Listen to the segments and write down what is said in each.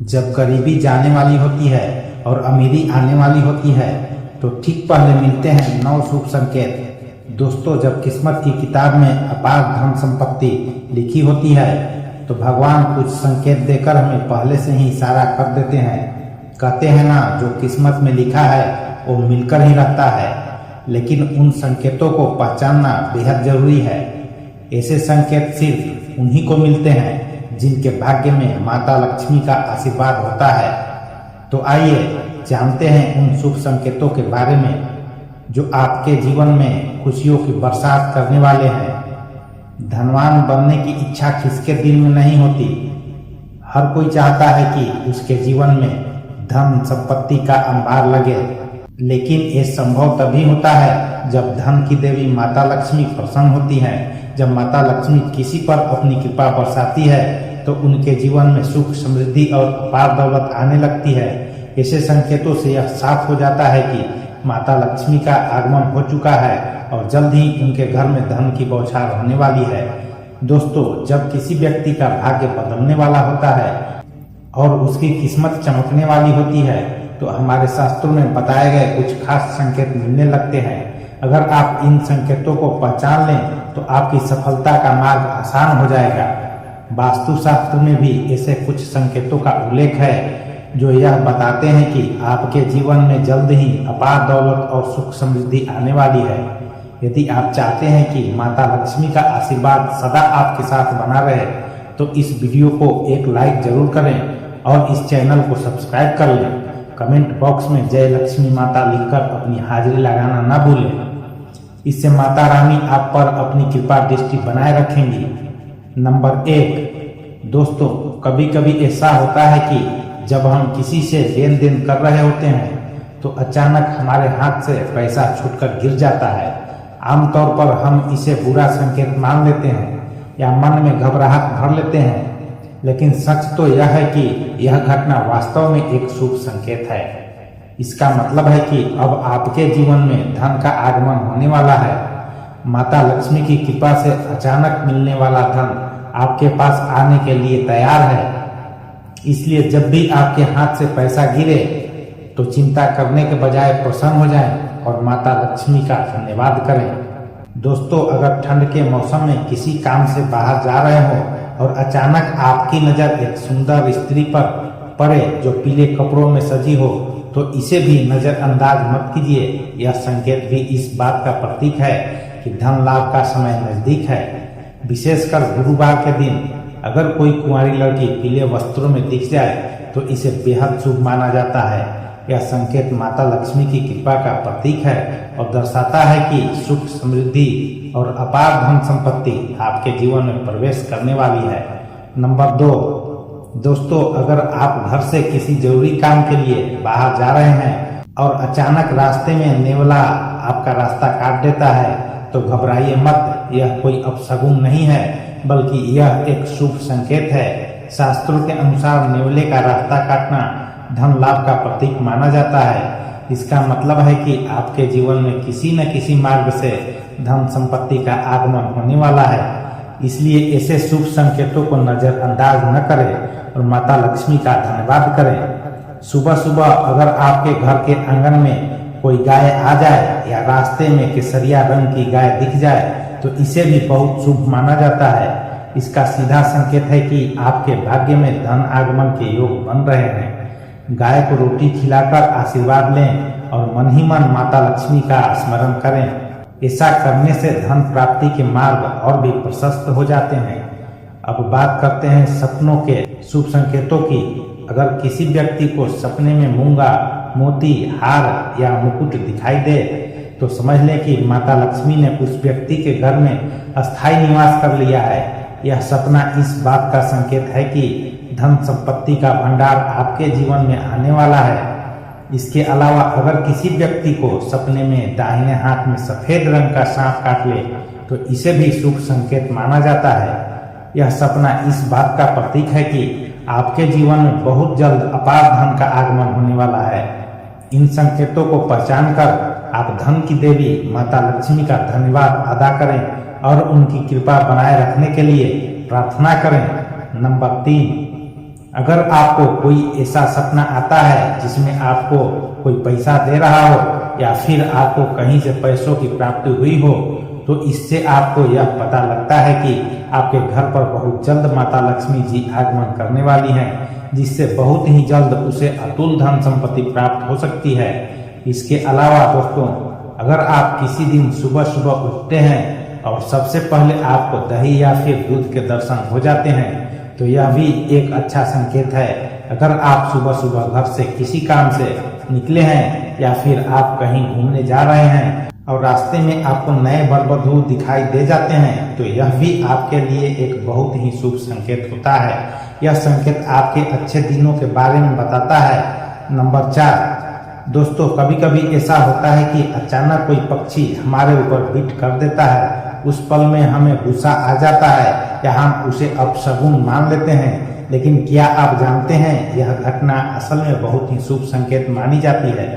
जब गरीबी जाने वाली होती है और अमीरी आने वाली होती है तो ठीक पहले मिलते हैं 9 शुभ संकेत। दोस्तों, जब किस्मत की किताब में अपार धन संपत्ति लिखी होती है तो भगवान कुछ संकेत देकर हमें पहले से ही इशारा कर देते हैं। कहते हैं ना, जो किस्मत में लिखा है वो मिलकर ही रहता है, लेकिन उन संकेतों को पहचानना बेहद जरूरी है। ऐसे संकेत सिर्फ उन्हीं को मिलते हैं जिनके भाग्य में माता लक्ष्मी का आशीर्वाद होता है। तो आइए जानते हैं उन शुभ संकेतों के बारे में जो आपके जीवन में खुशियों की बरसात करने वाले हैं। धनवान बनने की इच्छा किसके दिल में नहीं होती। हर कोई चाहता है कि उसके जीवन में धन संपत्ति का अंबार लगे, लेकिन ये संभव तभी होता है जब धन की देवी माता लक्ष्मी प्रसन्न होती है। जब माता लक्ष्मी किसी पर अपनी कृपा बरसाती है तो उनके जीवन में सुख, समृद्धि और अपार दौलत आने लगती है। ऐसे संकेतों से यह साफ हो जाता है कि माता लक्ष्मी का आगमन हो चुका है और जल्द ही उनके घर में धन की बौछार होने वाली है। दोस्तों, जब किसी व्यक्ति का भाग्य बदलने वाला होता है और उसकी किस्मत चमकने वाली होती है तो हमारे शास्त्रों में बताए गए कुछ खास संकेत मिलने लगते हैं। अगर आप इन संकेतों को पहचान लें तो आपकी सफलता का मार्ग आसान हो जाएगा। वास्तु शास्त्र में भी ऐसे कुछ संकेतों का उल्लेख है जो यह बताते हैं कि आपके जीवन में जल्द ही अपार दौलत और सुख समृद्धि आने वाली है। यदि आप चाहते हैं कि माता लक्ष्मी का आशीर्वाद सदा आपके साथ बना रहे तो इस वीडियो को एक लाइक जरूर करें और इस चैनल को सब्सक्राइब कर लें। कमेंट बॉक्स में जय लक्ष्मी माता लिखकर अपनी हाजिरी लगाना ना भूलें। इससे माता रानी आप पर अपनी कृपा दृष्टि बनाए रखेंगी। नंबर 1, दोस्तों, कभी कभी ऐसा होता है कि जब हम किसी से लेन देन कर रहे होते हैं तो अचानक हमारे हाथ से पैसा छूटकर गिर जाता है। आमतौर पर हम इसे बुरा संकेत मान लेते हैं या मन में घबराहट भर लेते हैं, लेकिन सच तो यह है कि यह घटना वास्तव में एक शुभ संकेत है। इसका मतलब है कि अब आपके जीवन में धन का आगमन होने वाला है। माता लक्ष्मी की कृपा से अचानक मिलने वाला धन आपके पास आने के लिए तैयार है। इसलिए जब भी आपके हाथ से पैसा गिरे तो चिंता करने के बजाय प्रसन्न हो जाएं और माता लक्ष्मी का धन्यवाद करें। दोस्तों, अगर ठंड के मौसम में किसी काम से बाहर जा रहे हो और अचानक आपकी नजर एक सुंदर स्त्री पर पड़े जो पीले कपड़ों में सजी हो तो इसे भी नजरअंदाज मत कीजिए। यह संकेत भी इस बात का प्रतीक है कि धन लाभ का समय नजदीक है। विशेषकर गुरुवार के दिन अगर कोई कुंवारी लड़की पीले वस्त्रों में दिख जाए तो इसे बेहद शुभ माना जाता है। यह संकेत माता लक्ष्मी की कृपा का प्रतीक है और दर्शाता है कि सुख, समृद्धि और अपार धन संपत्ति आपके जीवन में प्रवेश करने वाली है। नंबर 2, दोस्तों, अगर आप घर से किसी जरूरी काम के लिए बाहर जा रहे हैं और अचानक रास्ते में नेवला आपका रास्ता काट देता है तो घबराइए मत। यह कोई अपशगुन नहीं है, बल्कि यह एक शुभ संकेत है। शास्त्रों के अनुसार नेवले का रास्ता काटना धन लाभ का प्रतीक माना जाता है। इसका मतलब है कि आपके जीवन में किसी न किसी मार्ग से धन संपत्ति का आगमन होने वाला है। इसलिए ऐसे शुभ संकेतों को नजरअंदाज न करें और माता लक्ष्मी का धन्यवाद करें। सुबह सुबह अगर आपके घर के आंगन में कोई गाय आ जाए या रास्ते में केसरिया रंग की गाय दिख जाए तो इसे भी बहुत शुभ माना जाता है। इसका सीधा संकेत है कि आपके भाग्य में धन आगमन के योग बन रहे हैं। गाय को रोटी खिलाकर आशीर्वाद लें और मन ही मन माता लक्ष्मी का स्मरण करें। ऐसा करने से धन प्राप्ति के मार्ग और भी प्रशस्त हो जाते हैं। अब बात करते हैं सपनों के शुभ संकेतों की। अगर किसी व्यक्ति को सपने में मूंगा, मोती, हार या मुकुट दिखाई दे तो समझ लें कि माता लक्ष्मी ने उस व्यक्ति के घर में अस्थायी निवास कर लिया है। यह सपना इस बात का संकेत है कि धन संपत्ति का भंडार आपके जीवन में आने वाला है। इसके अलावा अगर किसी व्यक्ति को सपने में दाहिने हाथ में सफेद रंग का सांप काट ले तो इसे भी शुभ संकेत माना जाता है। यह सपना इस बात का प्रतीक है कि आपके जीवन में बहुत जल्द अपार धन का आगमन होने वाला है। इन संकेतों को पहचान कर आप धन की देवी माता लक्ष्मी का धन्यवाद अदा करें और उनकी कृपा बनाए रखने के लिए प्रार्थना करें। नंबर 3, अगर आपको कोई ऐसा सपना आता है जिसमें आपको कोई पैसा दे रहा हो या फिर आपको कहीं से पैसों की प्राप्ति हुई हो, तो इससे आपको यह पता लगता है कि आपके घर पर बहुत जल्द माता लक्ष्मी जी आगमन करने वाली हैं, जिससे बहुत ही जल्द उसे अतुल धन संपत्ति प्राप्त हो सकती है। इसके अलावा दोस्तों, अगर आप किसी दिन सुबह सुबह उठते हैं और सबसे पहले आपको दही या फिर दूध के दर्शन हो जाते हैं, तो यह भी एक अच्छा संकेत है। अगर आप सुबह सुबह घर से किसी काम से निकले हैं या फिर आप कहीं घूमने जा रहे हैं और रास्ते में आपको नए वर वधू दिखाई दे जाते हैं, तो यह भी आपके लिए एक बहुत ही शुभ संकेत होता है। यह संकेत आपके अच्छे दिनों के बारे में बताता है। नंबर 4, दोस्तों, कभी कभी ऐसा होता है कि अचानक कोई पक्षी हमारे ऊपर बिट कर देता है। उस पल में हमें गुस्सा आ जाता है या हम उसे अपशगुन मान लेते हैं, लेकिन क्या आप जानते हैं यह घटना असल में बहुत ही शुभ संकेत मानी जाती है।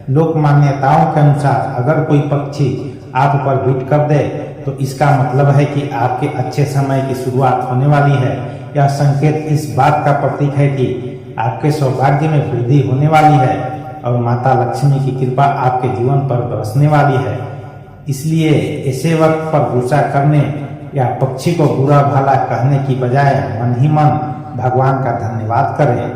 लोक मान्यताओं के अनुसार अगर कोई पक्षी आप पर बिट कर दे तो इसका मतलब है कि आपके अच्छे समय की शुरुआत होने वाली है। यह संकेत इस बात का प्रतीक है कि आपके सौभाग्य में वृद्धि होने वाली है और माता लक्ष्मी की कृपा आपके जीवन पर बरसने वाली है। इसलिए ऐसे वक्त पर गुस्सा करने या पक्षी को बुरा भला कहने की बजाय मन ही मन भगवान का धन्यवाद करें।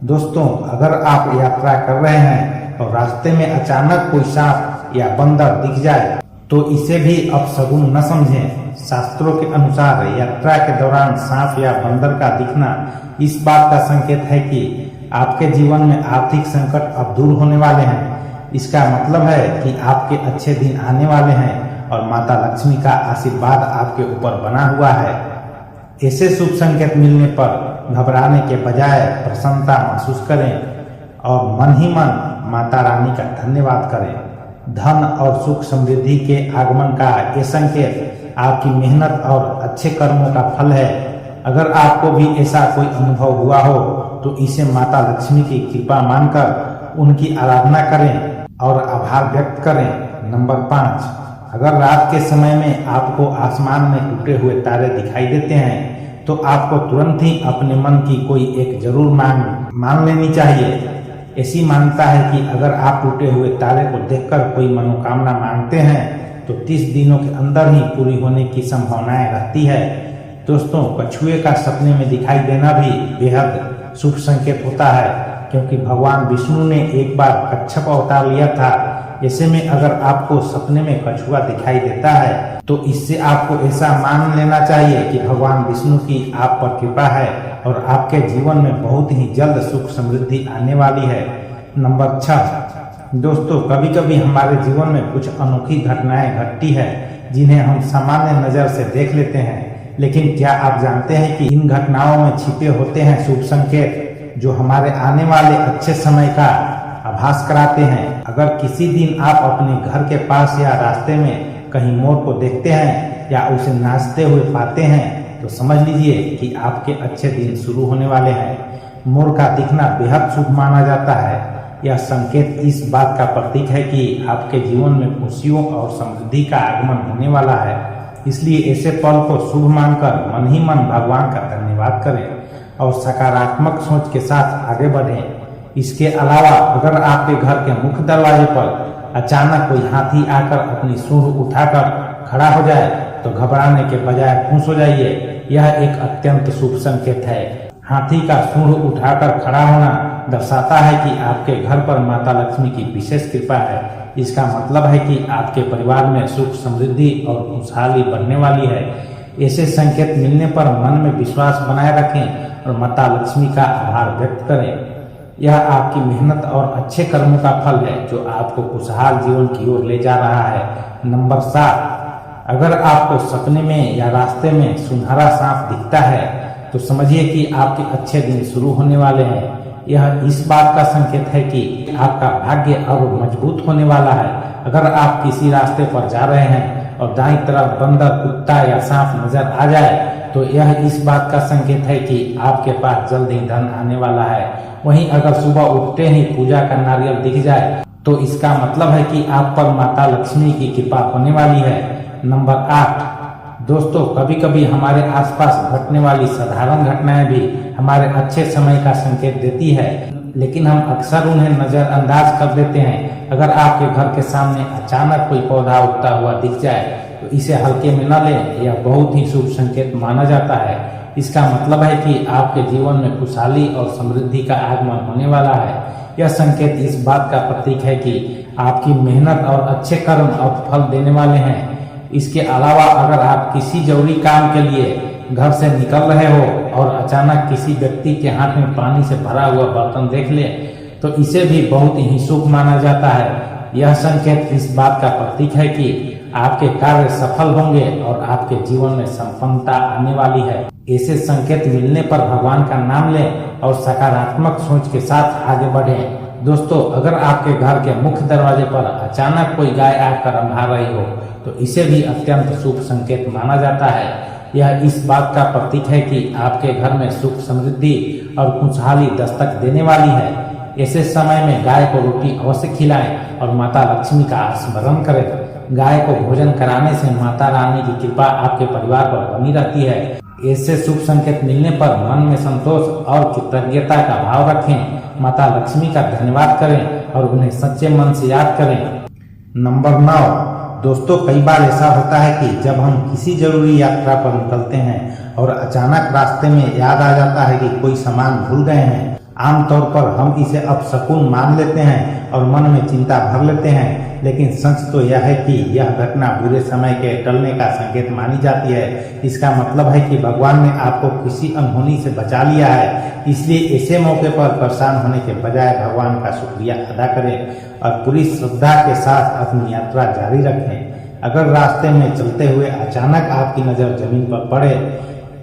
दोस्तों, अगर आप यात्रा कर रहे हैं और रास्ते में अचानक कोई सांप या बंदर दिख जाए तो इसे भी अपशगुन न समझें। शास्त्रों के अनुसार यात्रा के दौरान सांप या बंदर का दिखना इस बात का संकेत है कि आपके जीवन में आर्थिक संकट अब दूर होने वाले हैं। इसका मतलब है कि आपके अच्छे दिन आने वाले हैं और माता लक्ष्मी का आशीर्वाद आपके ऊपर बना हुआ है। ऐसे शुभ संकेत मिलने पर घबराने के बजाय प्रसन्नता महसूस करें और मन ही मन माता रानी का धन्यवाद करें। धन और सुख समृद्धि के आगमन का ये संकेत आपकी मेहनत और अच्छे कर्मों का फल है। अगर आपको भी ऐसा कोई अनुभव हुआ हो तो इसे माता लक्ष्मी की कृपा मानकर उनकी आराधना करें और आभार व्यक्त करें। नंबर 5, अगर रात के समय में आपको आसमान में टूटे हुए तारे दिखाई देते हैं तो आपको तुरंत ही अपने मन की कोई एक जरूर मांग मान लेनी चाहिए। ऐसी मान्यता है कि अगर आप टूटे हुए तारे को देखकर कोई मनोकामना मांगते हैं तो 30 दिनों के अंदर ही पूरी होने की संभावनाएं रहती है। दोस्तों, कछुए का सपने में दिखाई देना भी बेहद शुभ संकेत होता है, क्योंकि भगवान विष्णु ने एक बार कच्छप अवतार लिया था। ऐसे में अगर आपको सपने में कछुआ दिखाई देता है तो इससे आपको ऐसा मान लेना चाहिए कि भगवान विष्णु की आप पर कृपा है और आपके जीवन में बहुत ही जल्द सुख समृद्धि आने वाली है। नंबर 6, दोस्तों, कभी कभी हमारे जीवन में कुछ अनोखी घटनाएं घटती है जिन्हें हम सामान्य नजर से देख लेते हैं, लेकिन क्या आप जानते हैं कि इन घटनाओं में छिपे होते हैं शुभ संकेत जो हमारे आने वाले अच्छे समय का आभास कराते हैं। अगर किसी दिन आप अपने घर के पास या रास्ते में कहीं मोर को देखते हैं या उसे नाचते हुए पाते हैं तो समझ लीजिए कि आपके अच्छे दिन शुरू होने वाले हैं। मोर का दिखना बेहद शुभ माना जाता है। यह संकेत इस बात का प्रतीक है कि आपके जीवन में खुशियों और समृद्धि का आगमन होने वाला है। इसलिए ऐसे पल को शुभ मानकर मन ही मन भगवान का धन्यवाद करें और सकारात्मक सोच के साथ आगे बढ़ें। इसके अलावा अगर आपके घर के मुख्य दरवाजे पर अचानक कोई हाथी आकर अपनी सूंड उठाकर खड़ा हो जाए तो घबराने के बजाय खुश हो जाइए। यह एक अत्यंत शुभ संकेत है। हाथी का सूंड उठाकर खड़ा होना दर्शाता है कि आपके घर पर माता लक्ष्मी की विशेष कृपा है। इसका मतलब है कि आपके परिवार में सुख समृद्धि और खुशहाली बढ़ने वाली है। ऐसे संकेत मिलने पर मन में विश्वास बनाए रखें और माता लक्ष्मी का आभार व्यक्त करें। यह आपकी मेहनत और अच्छे कर्मों का फल है जो आपको खुशहाल जीवन की ओर ले जा रहा है। नंबर 7, अगर आपको सपने में या रास्ते में सुनहरा सांप दिखता है तो समझिए कि आपके अच्छे दिन शुरू होने वाले हैं। यह इस बात का संकेत है कि आपका भाग्य अब मजबूत होने वाला है। अगर आप किसी रास्ते पर जा रहे हैं और दाईं तरफ बंदर, कुत्ता या सांप नजर आ जाए तो यह इस बात का संकेत है कि आपके पास जल्द ही धन आने वाला है। वहीं अगर सुबह उठते ही पूजा का नारियल दिख जाए तो इसका मतलब है कि आप पर माता लक्ष्मी की कृपा होने वाली है। नंबर 8, दोस्तों कभी कभी हमारे आसपास घटने वाली साधारण घटनाएं भी हमारे अच्छे समय का संकेत देती है, लेकिन हम अक्सर उन्हें नजरअंदाज कर देते हैं। अगर आपके घर के सामने अचानक कोई पौधा उगता हुआ दिख जाए तो इसे हल्के में न लें, यह बहुत ही शुभ संकेत माना जाता है। इसका मतलब है कि आपके जीवन में खुशहाली और समृद्धि का आगमन होने वाला है। यह संकेत इस बात का प्रतीक है कि आपकी मेहनत और अच्छे कर्म अब फल देने वाले हैं। इसके अलावा अगर आप किसी जरूरी काम के लिए घर से निकल रहे हो और अचानक किसी व्यक्ति के हाथ में पानी से भरा हुआ बर्तन देख ले तो इसे भी बहुत ही शुभ माना जाता है। यह संकेत इस बात का प्रतीक है कि आपके कार्य सफल होंगे और आपके जीवन में संपन्नता आने वाली है। ऐसे संकेत मिलने पर भगवान का नाम लें और सकारात्मक सोच के साथ आगे बढ़ें। दोस्तों अगर आपके घर के मुख्य दरवाजे पर अचानक कोई गाय आकर अंधा रही हो तो इसे भी अत्यंत शुभ संकेत माना जाता है। यह इस बात का प्रतीक है कि आपके घर में सुख समृद्धि और खुशहाली दस्तक देने वाली है। ऐसे समय में गाय को रोटी अवश्य खिलाएं और माता लक्ष्मी का स्मरण करें। गाय को भोजन कराने से माता रानी की कृपा आपके परिवार पर बनी रहती है। ऐसे शुभ संकेत मिलने पर मन में संतोष और कृतज्ञता का भाव रखें। माता लक्ष्मी का धन्यवाद करें और उन्हें सच्चे मन से याद करें। नंबर 9, दोस्तों कई बार ऐसा होता है कि जब हम किसी जरूरी यात्रा पर निकलते हैं और अचानक रास्ते में याद आ जाता है कि कोई सामान भूल गए हैं। आमतौर पर हम इसे अपशकुन मान लेते हैं और मन में चिंता भर लेते हैं, लेकिन सच तो यह है कि यह घटना बुरे समय के टलने का संकेत मानी जाती है। इसका मतलब है कि भगवान ने आपको किसी अनहोनी से बचा लिया है। इसलिए ऐसे मौके पर परेशान होने के बजाय भगवान का शुक्रिया अदा करें और पूरी श्रद्धा के साथ अपनी यात्रा जारी रखें। अगर रास्ते में चलते हुए अचानक आपकी नजर जमीन पर पड़े,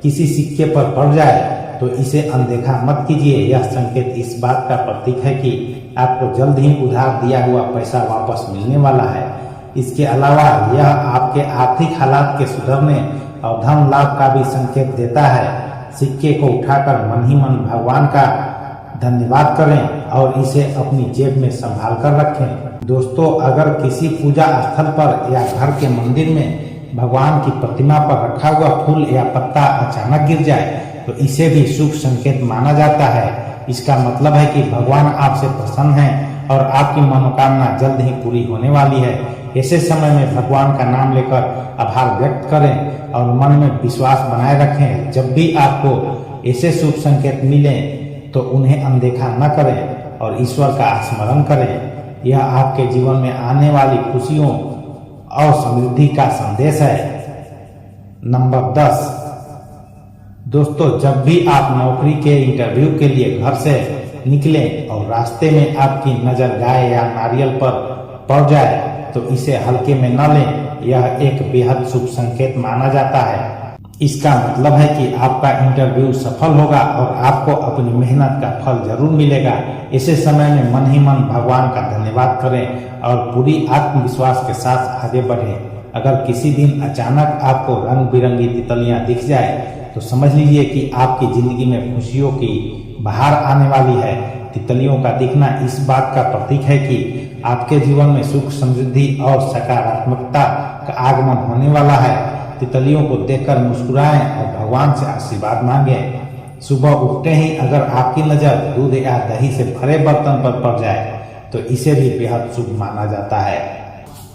किसी सिक्के पर पड़ जाए तो इसे अनदेखा मत कीजिए। यह संकेत इस बात का प्रतीक है कि आपको जल्द ही उधार दिया हुआ पैसा वापस मिलने वाला है। इसके अलावा यह आपके आर्थिक हालात के सुधरने और धन लाभ का भी संकेत देता है। सिक्के को उठाकर मन ही मन भगवान का धन्यवाद करें और इसे अपनी जेब में संभाल कर रखें। दोस्तों अगर किसी पूजा स्थल पर या घर के मंदिर में भगवान की प्रतिमा पर रखा हुआ फूल या पत्ता अचानक गिर जाए तो इसे भी शुभ संकेत माना जाता है। इसका मतलब है कि भगवान आपसे प्रसन्न है और आपकी मनोकामना जल्द ही पूरी होने वाली है। ऐसे समय में भगवान का नाम लेकर आभार व्यक्त करें और मन में विश्वास बनाए रखें। जब भी आपको ऐसे शुभ संकेत मिले तो उन्हें अनदेखा न करें और ईश्वर का स्मरण करें। यह आपके जीवन में आने वाली खुशियों और समृद्धि का संदेश है। नंबर 10, दोस्तों जब भी आप नौकरी के इंटरव्यू के लिए घर से निकलें और रास्ते में आपकी नजर गाय या नारियल पर पड़ जाए तो इसे हल्के में न लें। यह एक बेहद शुभ संकेत माना जाता है। इसका मतलब है कि आपका इंटरव्यू सफल होगा और आपको अपनी मेहनत का फल जरूर मिलेगा। ऐसे समय में मन ही मन भगवान का धन्यवाद करें और पूरी आत्मविश्वास के साथ आगे बढ़ें। अगर किसी दिन अचानक आपको रंग बिरंगी तितलियां दिख जाए तो समझ लीजिए कि आपकी जिंदगी में खुशियों की बहार आने वाली है। तितलियों का दिखना इस बात का प्रतीक है कि आपके जीवन में सुख समृद्धि और सकारात्मकता का आगमन होने वाला है। तितलियों को देखकर मुस्कुराएं और भगवान से आशीर्वाद मांगें। सुबह उठते ही अगर आपकी नजर दूध या दही से भरे बर्तन पर पड़ जाए तो इसे भी बेहद शुभ माना जाता है।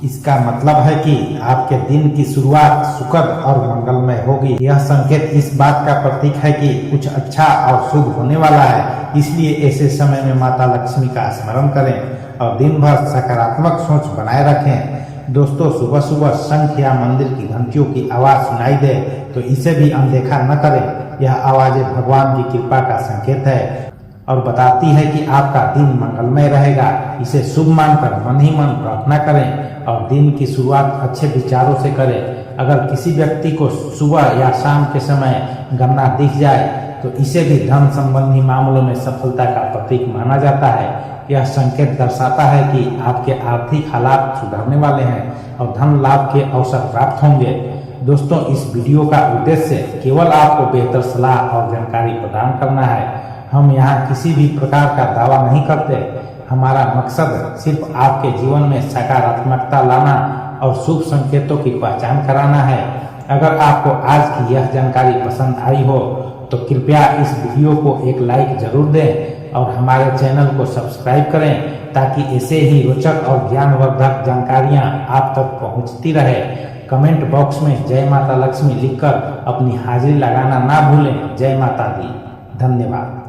इसका मतलब है कि आपके दिन की शुरुआत सुखद और मंगलमय होगी। यह संकेत इस बात का प्रतीक है कि कुछ अच्छा और शुभ होने वाला है। इसलिए ऐसे समय में माता लक्ष्मी का स्मरण करें और दिन भर सकारात्मक सोच बनाए रखें। दोस्तों सुबह सुबह शंख या मंदिर की घंटियों की आवाज सुनाई दे तो इसे भी अनदेखा न करें। यह आवाजें भगवान की कृपा का संकेत है और बताती है कि आपका दिन मंगलमय रहेगा। इसे शुभ मानकर मन ही मन प्रार्थना करें और दिन की शुरुआत अच्छे विचारों से करें। अगर किसी व्यक्ति को सुबह या शाम के समय गन्ना दिख जाए तो इसे भी धन संबंधी मामलों में सफलता का प्रतीक माना जाता है। यह संकेत दर्शाता है कि आपके आर्थिक हालात सुधरने वाले हैं और धन लाभ के अवसर प्राप्त होंगे। दोस्तों इस वीडियो का उद्देश्य केवल आपको बेहतर सलाह और जानकारी प्रदान करना है। हम यहाँ किसी भी प्रकार का दावा नहीं करते। हमारा मकसद सिर्फ आपके जीवन में सकारात्मकता लाना और शुभ संकेतों की पहचान कराना है। अगर आपको आज की यह जानकारी पसंद आई हो तो कृपया इस वीडियो को एक लाइक जरूर दें और हमारे चैनल को सब्सक्राइब करें ताकि ऐसे ही रोचक और ज्ञानवर्धक जानकारियां आप तक पहुंचती रहे। कमेंट बॉक्स में जय माता लक्ष्मी लिखकर अपनी हाजिरी लगाना ना भूलें। जय माता दी। धन्यवाद।